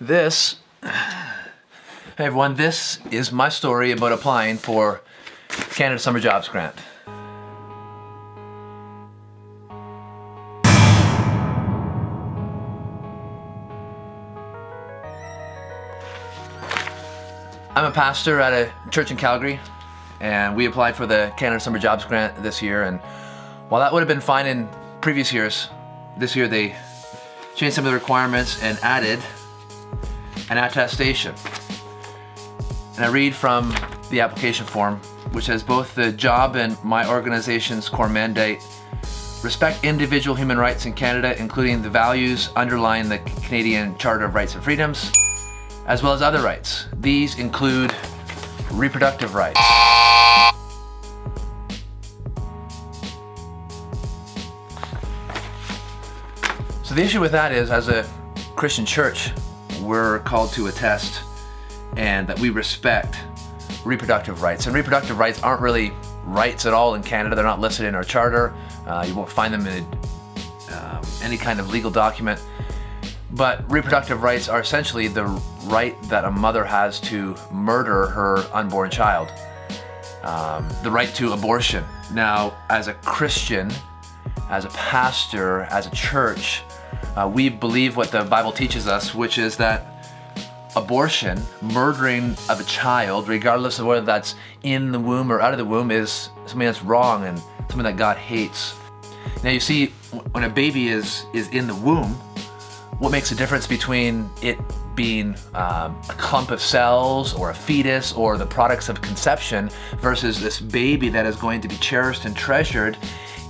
Hey everyone, this is my story about applying for Canada Summer Jobs Grant. I'm a pastor at a church in Calgary, and we applied for the Canada Summer Jobs Grant this year, and while that would have been fine in previous years, this year they changed some of the requirements and added an attestation. And I read from the application form, which says both the job and my organization's core mandate respect individual human rights in Canada, including the values underlying the Canadian Charter of Rights and Freedoms, as well as other rights. These include reproductive rights. So the issue with that is, as a Christian church, we're called to attest and that we respect reproductive rights. And reproductive rights aren't really rights at all in Canada. They're not listed in our charter. You won't find them in any kind of legal document. But reproductive rights are essentially the right that a mother has to murder her unborn child. The right to abortion. Now, as a Christian, as a pastor, as a church, we believe what the Bible teaches us, which is that abortion, murdering of a child, regardless of whether that's in the womb or out of the womb, is something that's wrong and something that God hates. Now you see, when a baby is in the womb, what makes a difference between it being a clump of cells or a fetus or the products of conception versus this baby that is going to be cherished and treasured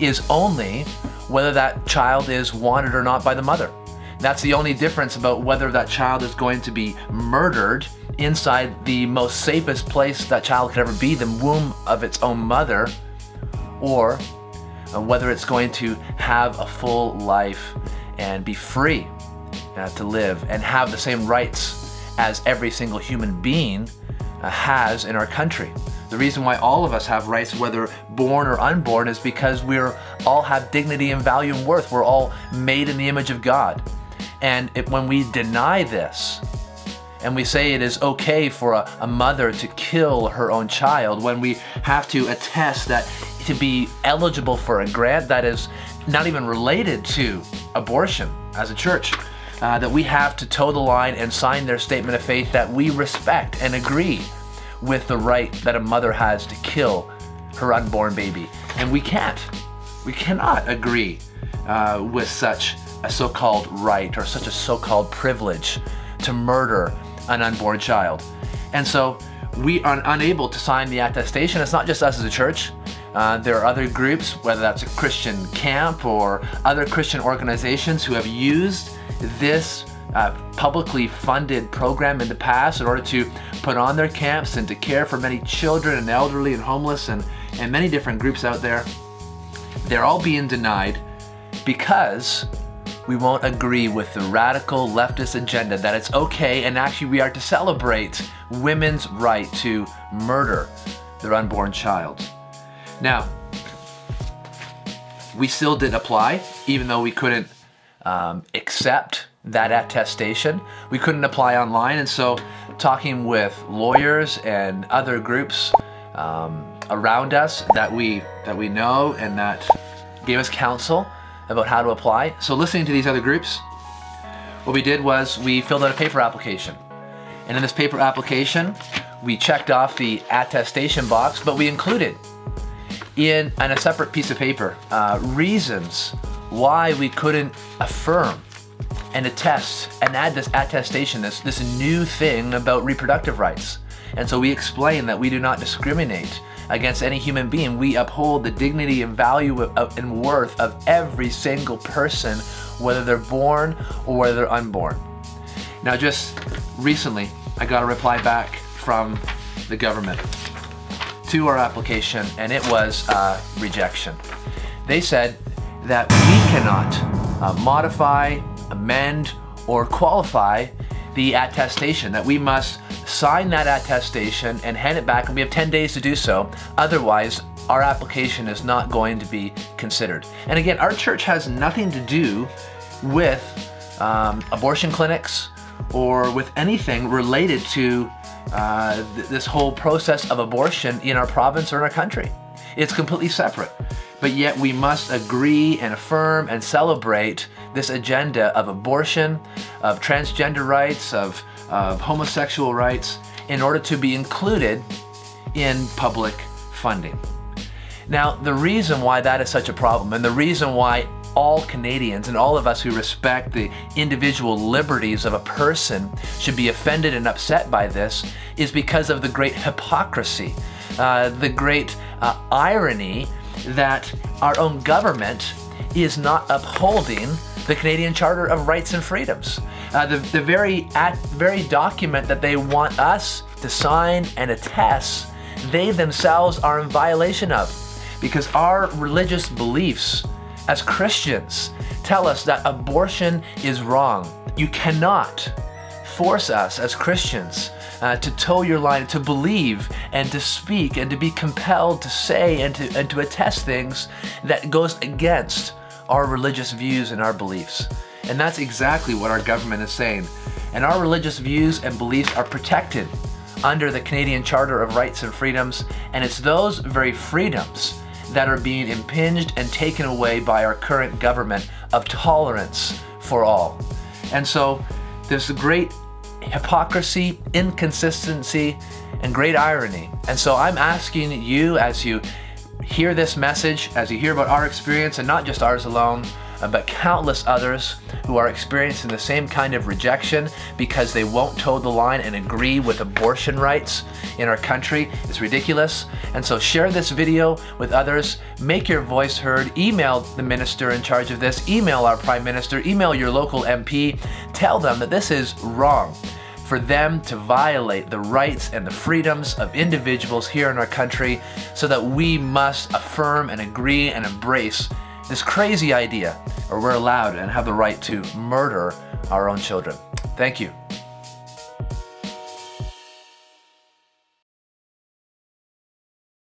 is only whether that child is wanted or not by the mother. That's the only difference about whether that child is going to be murdered inside the most safest place that child could ever be, the womb of its own mother, or whether it's going to have a full life and be free to live and have the same rights as every single human being has in our country. The reason why all of us have rights, whether born or unborn, is because we all have dignity and value and worth. We're all made in the image of God. And when we deny this, and we say it is okay for a mother to kill her own child, when we have to attest that to be eligible for a grant that is not even related to abortion as a church, that we have to toe the line and sign their statement of faith that we respect and agree with the right that a mother has to kill her unborn baby. And we cannot agree with such a so-called right or such a so-called privilege to murder an unborn child. And so we are unable to sign the attestation. It's not just us as a church. There are other groups, whether that's a Christian camp or other Christian organizations, who have used this publicly funded program in the past in order to put on their camps and to care for many children and elderly and homeless and many different groups out there. They're all being denied because we won't agree with the radical leftist agenda that it's okay, and actually we are to celebrate women's right to murder their unborn child. Now, we still did apply, even though we couldn't accept that attestation. We couldn't apply online, and so talking with lawyers and other groups around us that we know and that gave us counsel about how to apply. So listening to these other groups, what we did was we filled out a paper application. And in this paper application, we checked off the attestation box, but we included in a separate piece of paper reasons why we couldn't affirm and attest and add this attestation, this new thing about reproductive rights. And so we explain that we do not discriminate against any human being. We uphold the dignity and value and worth of every single person, whether they're born or whether they're unborn. Now, just recently, I got a reply back from the government to our application, and it was rejection. They said that we cannot modify, amend, or qualify the attestation, that we must sign that attestation and hand it back, and we have 10 days to do so. Otherwise, our application is not going to be considered. And again, our church has nothing to do with abortion clinics or with anything related to this whole process of abortion in our province or in our country. It's completely separate. But yet we must agree and affirm and celebrate this agenda of abortion, of transgender rights, of homosexual rights, in order to be included in public funding. Now, the reason why that is such a problem, and the reason why all Canadians and all of us who respect the individual liberties of a person should be offended and upset by this, is because of the great hypocrisy, the great irony that our own government is not upholding the Canadian Charter of Rights and Freedoms. The very document that they want us to sign and attest, they themselves are in violation of, because our religious beliefs as Christians tell us that abortion is wrong. You cannot force us as Christians to toe your line, to believe and to speak and to be compelled to say and to attest things that goes against our religious views and our beliefs. And that's exactly what our government is saying. And our religious views and beliefs are protected under the Canadian Charter of Rights and Freedoms, and it's those very freedoms that are being impinged and taken away by our current government of tolerance for all. And so there's great hypocrisy, inconsistency, and great irony. And so I'm asking you, as you hear this message, as you hear about our experience, and not just ours alone, but countless others who are experiencing the same kind of rejection because they won't toe the line and agree with abortion rights in our country. It's ridiculous. And so share this video with others, make your voice heard, email the minister in charge of this, email our Prime Minister, email your local MP, tell them that this is wrong for them to violate the rights and the freedoms of individuals here in our country, so that we must affirm and agree and embrace this crazy idea, or we're allowed and have the right to murder our own children. Thank you.